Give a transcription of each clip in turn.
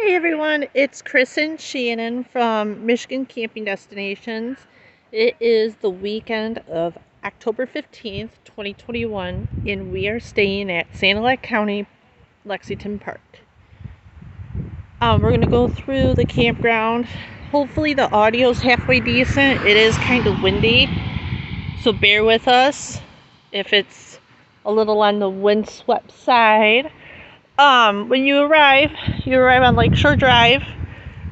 Hey everyone, it's Chris and Shannon from Michigan Camping Destinations. It is the weekend of October 15th, 2021, and we are staying at Sanilac County, Lexington Park. We're going to go through the campground. Hopefully the audio's halfway decent. It is kind of windy, so bear with us if it's a little on the windswept side. When you arrive on Lakeshore Drive,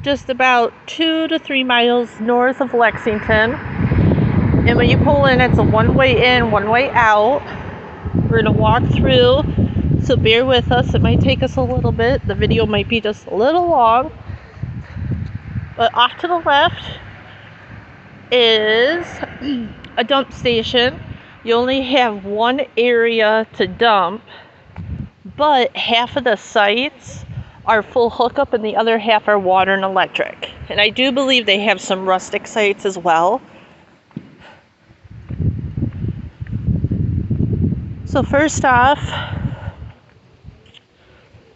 just about 2 to 3 miles north of Lexington. And when you pull in, it's a one-way in, one-way out. We're going to walk through, so bear with us. It might take us a little bit. The video might be just a little long. But off to the left is a dump station. You only have one area to dump, but half of the sites are full hookup and the other half are water and electric. And I do believe they have some rustic sites as well. So first off,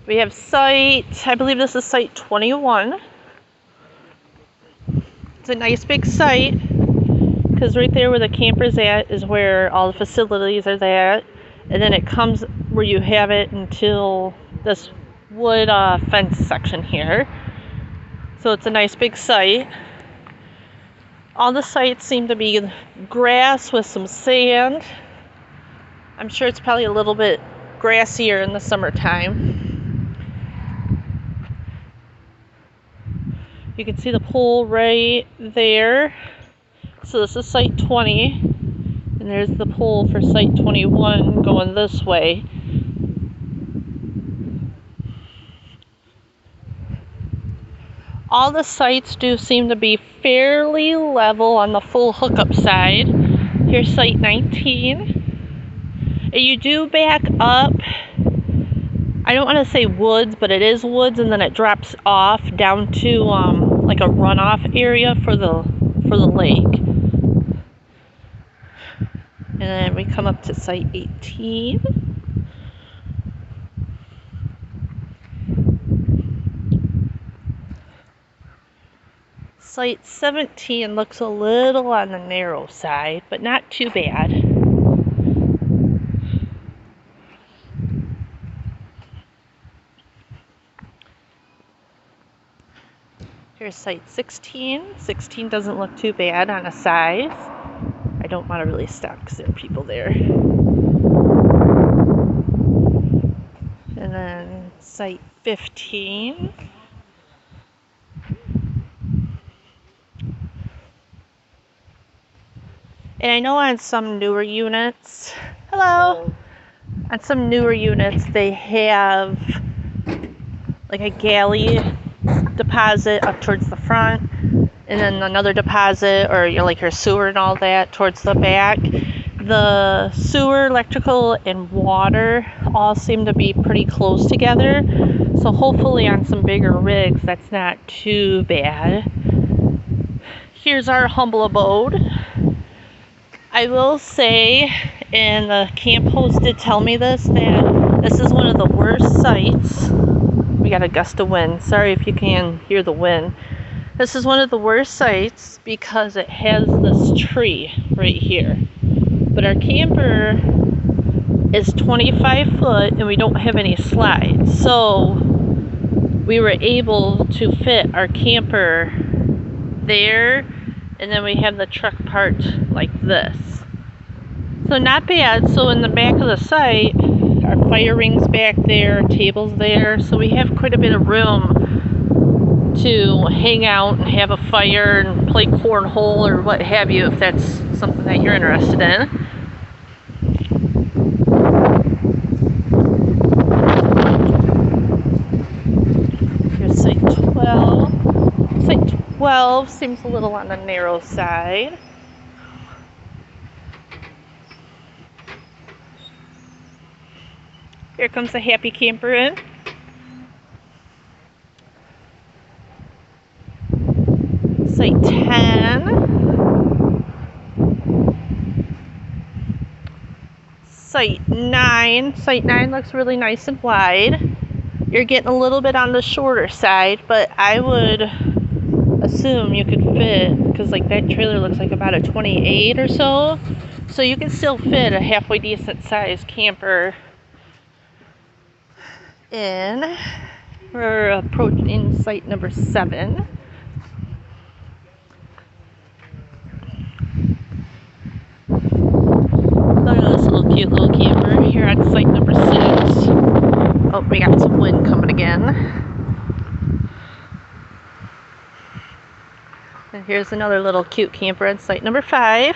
we have site, I believe this is site 21. It's a nice big site because right there where the camper's at is where all the facilities are at. And then it comes where you have it until this wood fence section here. So it's a nice big site. All the sites seem to be grass with some sand. I'm sure it's probably a little bit grassier in the summertime. You can see the pool right there. So this is site 20, and there's the pool for site 21 going this way. All the sites do seem to be fairly level on the full hookup side. Here's site 19. And you do back up, I don't want to say woods, but it is woods, and then it drops off down to like a runoff area for the lake. And then we come up to site 18. Site 17 looks a little on the narrow side, but not too bad. Here's site 16. 16 doesn't look too bad on a size. I don't want to really stop because there are people there. And then site 15. And I know on some newer units, hello, on some newer units they have like a galley deposit up towards the front, and then another deposit, or like your sewer and all that, towards the back. The sewer, electrical, and water all seem to be pretty close together, so hopefully on some bigger rigs that's not too bad. Here's our humble abode. I will say, and the camp host did tell me this, that this is one of the worst sites. We got a gust of wind. Sorry if you can hear the wind. This is one of the worst sites because it has this tree right here. But our camper is 25 foot and we don't have any slides. So we were able to fit our camper there, and then we have the truck parked like this. So not bad. So in the back of the site, our fire ring's back there, tables there, so we have quite a bit of room to hang out and have a fire and play cornhole or what have you, if that's something that you're interested in. Here's site 12. Site 12 seems a little on the narrow side. Here comes the happy camper in. Site 10. Site 9. Site 9 looks really nice and wide. you're getting a little bit on the shorter side, but I would assume you could fit, because like that trailer looks like about a 28 or so, so you can still fit a halfway decent sized camper in. We're approaching site number 7. Look at this little cute little camper here at site number 6. Oh, we got some wind coming again. And here's another little cute camper at site number 5.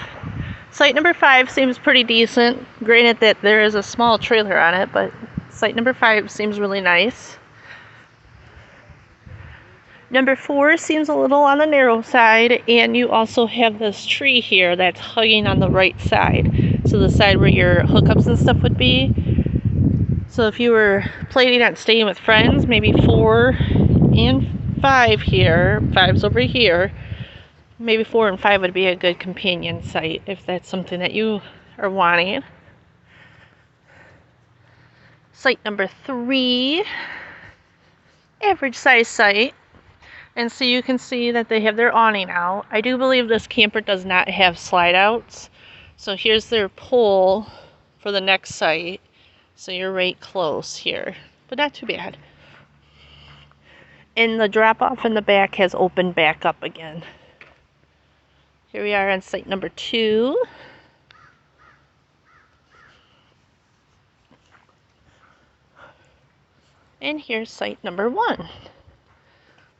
Site number 5 seems pretty decent. Granted that there is a small trailer on it, but site number 5 seems really nice. Number 4 seems a little on the narrow side, and you also have this tree here that's hugging on the right side. So the side where your hookups and stuff would be. So if you were planning on staying with friends, maybe 4 and 5 here, 5's over here, maybe 4 and 5 would be a good companion site if that's something that you are wanting. Site number 3, average size site. And so you can see that they have their awning out. I do believe this camper does not have slide outs. So here's their pole for the next site. So you're right close here, but not too bad. And the drop off in the back has opened back up again. Here we are on site number 2. And here's site number 1.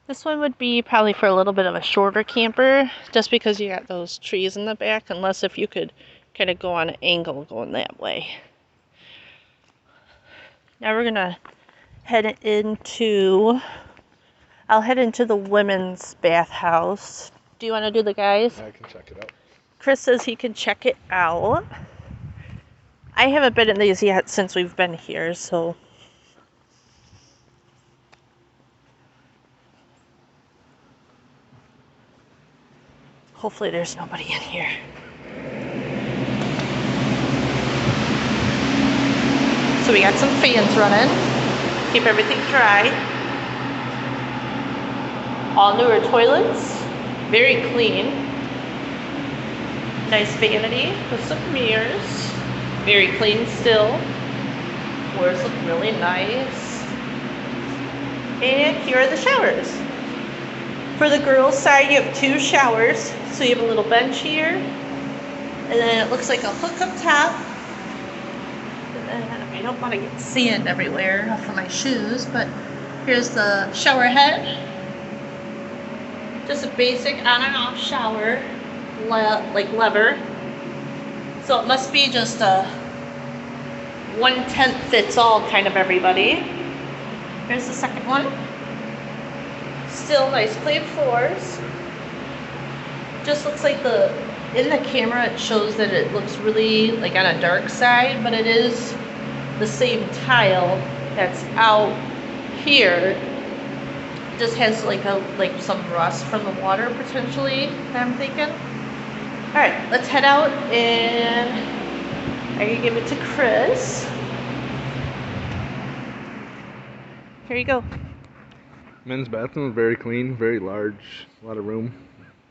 This one would be probably for a little bit of a shorter camper, just because you got those trees in the back, unless if you could kind of go on an angle going that way. Now we're gonna head into, I'll head into the women's bathhouse. Do you want to do the guys? I can check it out. Chris says he can check it out. I haven't been in these yet since we've been here, so. Hopefully there's nobody in here. So we got some fans running. Keep everything dry. All newer toilets. Very clean. Nice vanity with some mirrors. Very clean still. Floors look really nice. And here are the showers. For the girls' side, you have 2 showers. So you have a little bench here. And then it looks like a hookup top. And then I don't want to get sand everywhere off of my shoes, but here's the shower head. Just a basic on and off shower, like lever. So it must be just a 1/10 fits all kind of everybody. Here's the second one. Still nice clean floors. Just looks like in the camera it shows that it looks really like on a dark side, but it is the same tile that's out here. It just has like some rust from the water potentially, I'm thinking. Alright, let's head out and I can give it to Chris. Here you go. Men's bathroom is very clean, very large, a lot of room.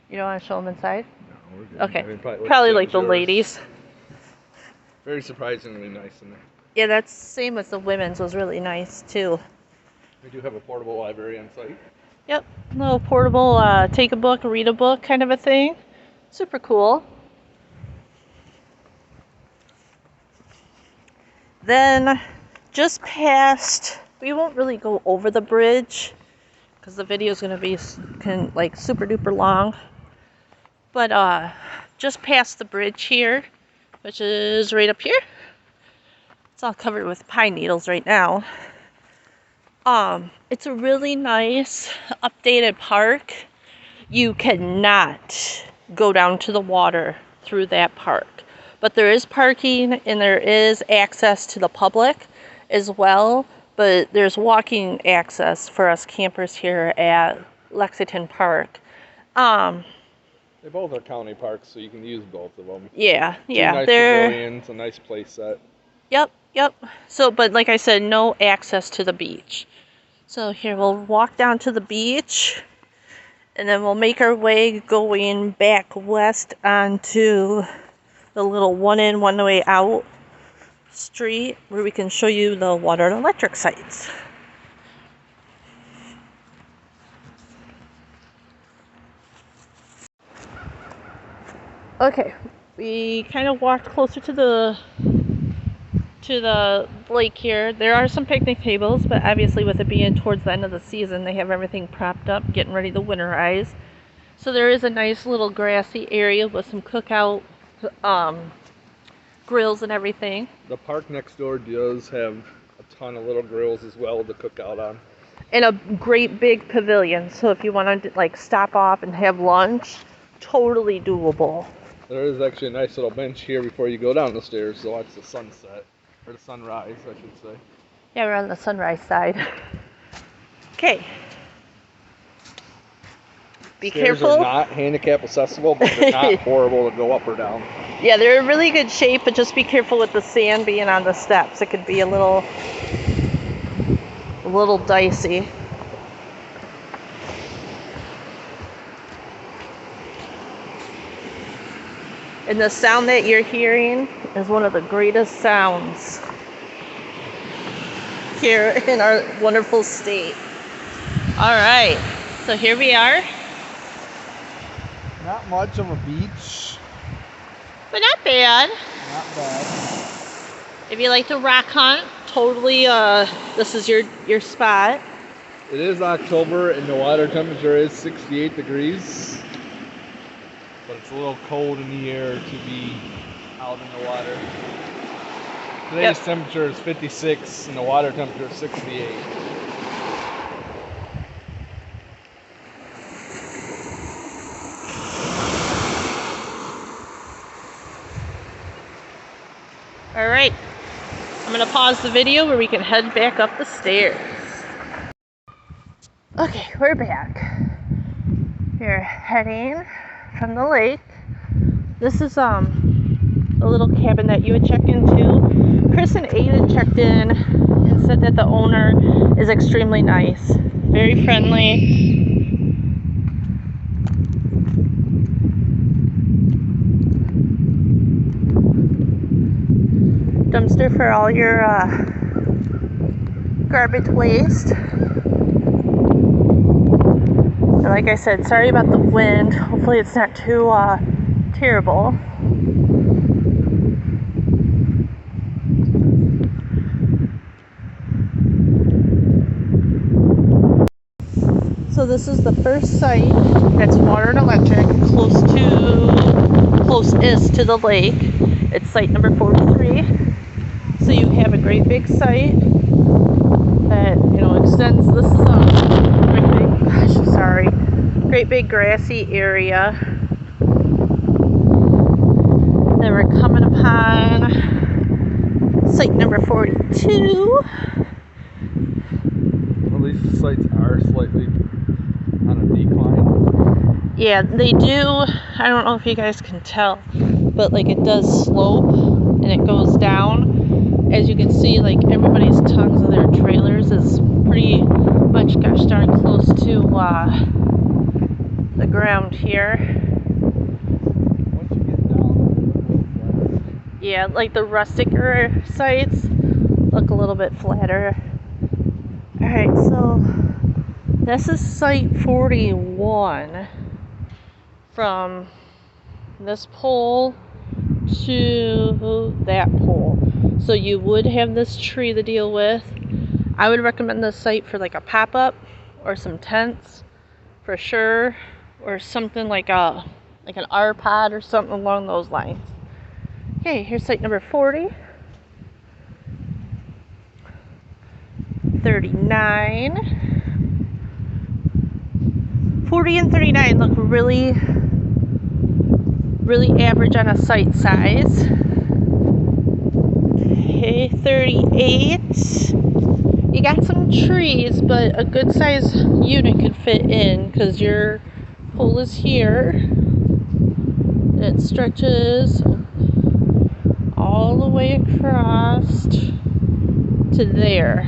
You don't want to show them inside? No, we're good. Okay. I mean, probably like the ladies. Very surprisingly nice in there. Yeah, that's same with the women's, was really nice too. We do have a portable library on site. Yep, little portable, take a book, read a book kind of a thing. Super cool. Then just past, we won't really go over the bridge because the video is going to be like super duper long. But just past the bridge here, which is right up here. It's all covered with pine needles right now. It's a really nice updated park. You cannot go down to the water through that park. But there is parking and there is access to the public as well. But there's walking access for us campers here at Lexington Park. They both are county parks, so you can use both of them. Yeah. Two nice pavilions, a nice play set. Yep. So, but like I said, no access to the beach. So here we'll walk down to the beach, and then we'll make our way going back west onto the little one in, one way out street where we can show you the water and electric sites. Okay, we kind of walked closer to the lake here. There are some picnic tables, but obviously with it being towards the end of the season, they have everything propped up, getting ready to winterize. So there is a nice little grassy area with some cookout grills and everything. The park next door does have a ton of little grills as well to cook out on. And a great big pavilion, so if you want to like stop off and have lunch, totally doable. There is actually a nice little bench here before you go down the stairs to watch the sunset, or the sunrise, I should say. Yeah, we're on the sunrise side. Okay. Be Stairs careful. Are not handicap accessible, but they're not horrible to go up or down. Yeah, they're in really good shape, but just be careful with the sand being on the steps. It could be a little dicey. And the sound that you're hearing is one of the greatest sounds here in our wonderful state. All right, so here we are. Not much of a beach. But not bad. Not bad. If you like to rock hunt, totally, this is your spot. It is October and the water temperature is 68 degrees. But it's a little cold in the air to be out in the water. Today's temperature is 56 and the water temperature is 68. All right, I'm gonna pause the video where we can head back up the stairs. Okay, we're back. We're heading from the lake. This is a little cabin that you would check into. Chris and Aiden checked in and said that the owner is extremely nice, very friendly. Dumpster for all your garbage waste. And like I said, sorry about the wind. Hopefully it's not too terrible. So this is the first site that's water and electric closest to the lake. It's site number 43. So you have a great big site that, extends. This is a great big grassy area. Then we're coming upon site number 42. At least the sites are slightly on a decline. Yeah, they do. I don't know if you guys can tell, but like it does slope and it goes down. As you can see, like everybody's tongues of their trailers is pretty much gosh darn close to the ground here. Once you get down, Yeah, like the rusticer sites look a little bit flatter. Alright, so this is site 41 from this pole to that pole. So you would have this tree to deal with. I would recommend this site for like a pop-up or some tents for sure, or something like an R-pod or something along those lines. Okay, here's site number 40. 39. 40 and 39 look really average on a site size. Okay, 38. You got some trees, but a good size unit could fit in because your pole is here. It stretches all the way across to there.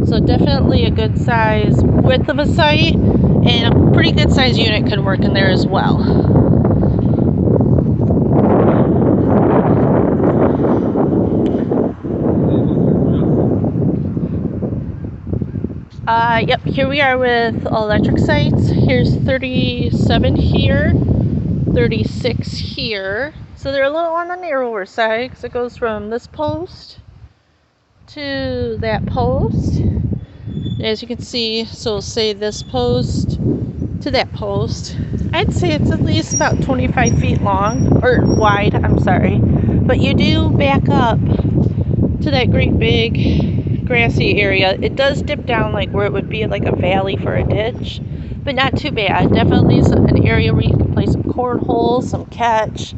So definitely a good size width of a site, and a pretty good size unit could work in there as well. Yep, here we are with electric sites. Here's 37 here, 36 here. So they're a little on the narrower side because it goes from this post to that post. As you can see, so say this post to that post. I'd say it's at least about 25 feet long, or wide, I'm sorry. But you do back up to that great big grassy area. It does dip down like where it would be like a valley for a ditch, but not too bad. Definitely an area where you can play some cornhole, some catch,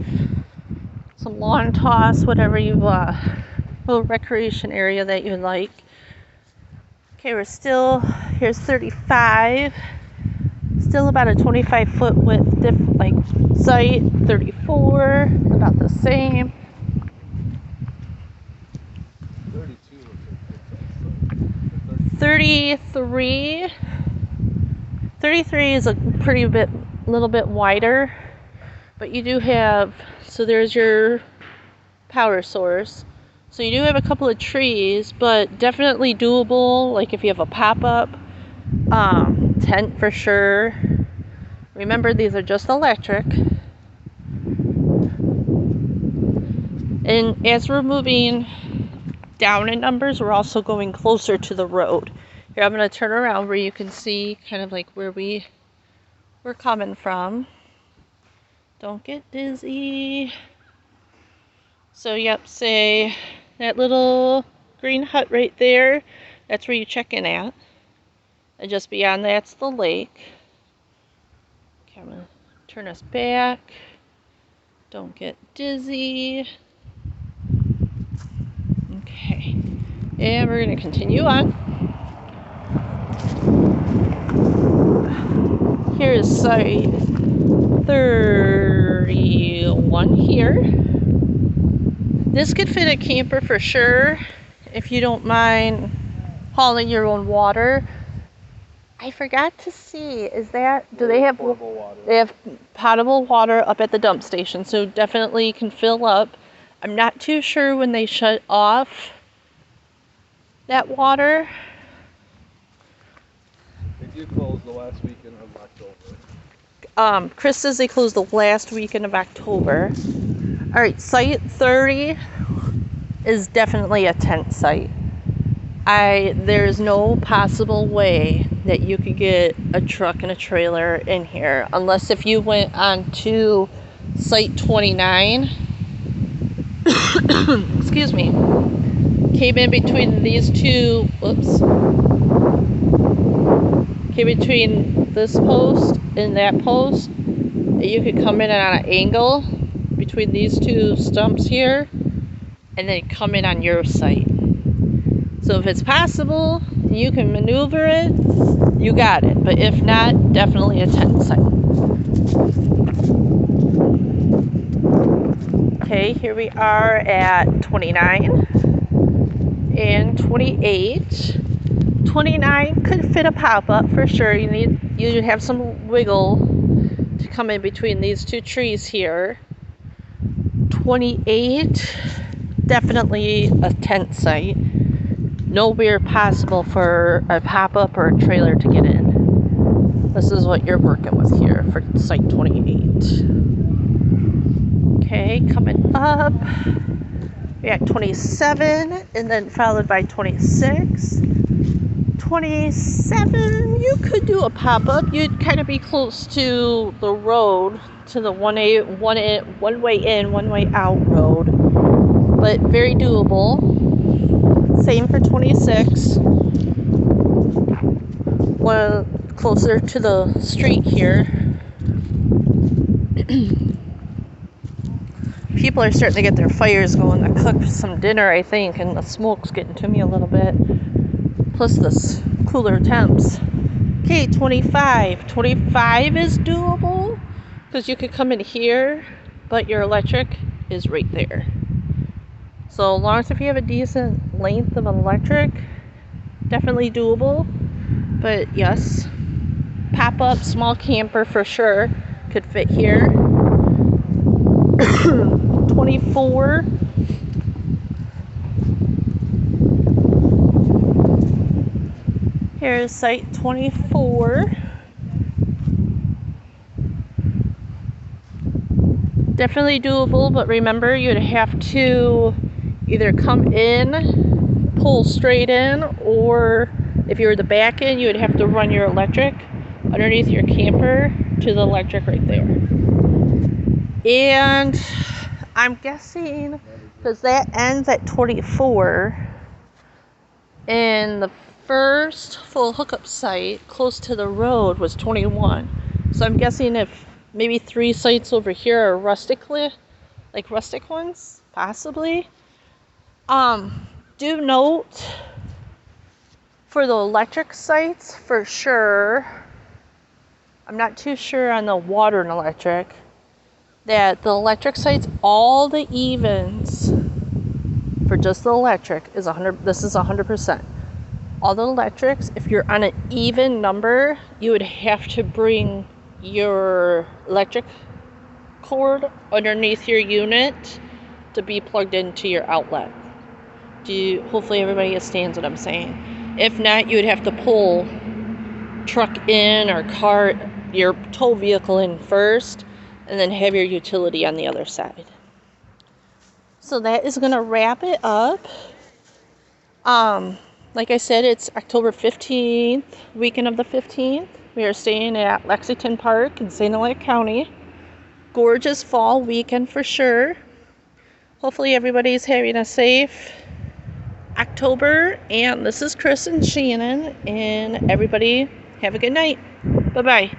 some lawn toss, whatever you little recreation area that you like. Okay, we're still, here's 35, still about a 25-foot width site. 34, about the same. 33 is a little bit wider, but you do have, so there's your power source. So you do have a couple of trees, but definitely doable, like if you have a pop-up tent for sure. Remember, these are just electric. And as we're moving down in numbers, we're also going closer to the road. Here, I'm going to turn around where you can see kind of like where we're coming from. Don't get dizzy. So, yep, say that little green hut right there, that's where you check in at. And just beyond that's the lake. Okay, I'm going to turn us back. Don't get dizzy. Okay, and we're going to continue on. Here is site 31 here. This could fit a camper for sure if you don't mind hauling your own water. I forgot to see, do they have potable water? They have potable water up at the dump station, so definitely can fill up. I'm not too sure when they shut off that water. They do close the last weekend of October. Chris says they close the last weekend of October. All right, site 30 is definitely a tent site. There's no possible way that you could get a truck and a trailer in here, unless if you went on to site 29. Excuse me. Came in between these two, came between this post and that post. You could come in on an angle between these two stumps here and then come in on your site. So if it's possible, you can maneuver it, you got it. But if not, definitely a tent site. Okay, here we are at 29 and 28. 29 could fit a pop-up for sure. You have some wiggle to come in between these two trees here. 28, definitely a tent site. Nowhere possible for a pop-up or a trailer to get in. This is what you're working with here for site 28. Okay, coming up, we're at 27, and then followed by 26. 27, you could do a pop-up. You'd kind of be close to the road, to the one way in, one way out road, but very doable. Same for 26. One closer to the street here. People are starting to get their fires going to cook some dinner, I think, and the smoke's getting to me a little bit. Plus this cooler temps. Okay, 25. 25 is doable because you could come in here, but your electric is right there. So as long as if you have a decent length of electric, Definitely doable, but yes, pop-up small camper for sure could fit here. 24. Here's site 24. Definitely doable, but remember you'd have to either come in, pull straight in, or if you were the back end, you would have to run your electric underneath your camper to the electric right there. And I'm guessing, because that ends at 24, and the first full hookup site close to the road was 21. So I'm guessing if maybe 3 sites over here are rustic ones, possibly. Do note for the electric sites, for sure, I'm not too sure on the water and electric, that the electric sites, all the evens for just the electric is 100. This is 100%. All the electrics, if you're on an even number, you would have to bring your electric cord underneath your unit to be plugged into your outlet. Hopefully everybody understands what I'm saying. If not, you would have to pull truck in or cart your tow vehicle in first, and then have your utility on the other side. So that is going to wrap it up. Like I said, it's October 15th, weekend of the 15th. We are staying at Lexington Park in St. Helena County. Gorgeous fall weekend for sure. Hopefully everybody's having a safe October. And this is Chris and Shannon. And everybody have a good night. Bye-bye.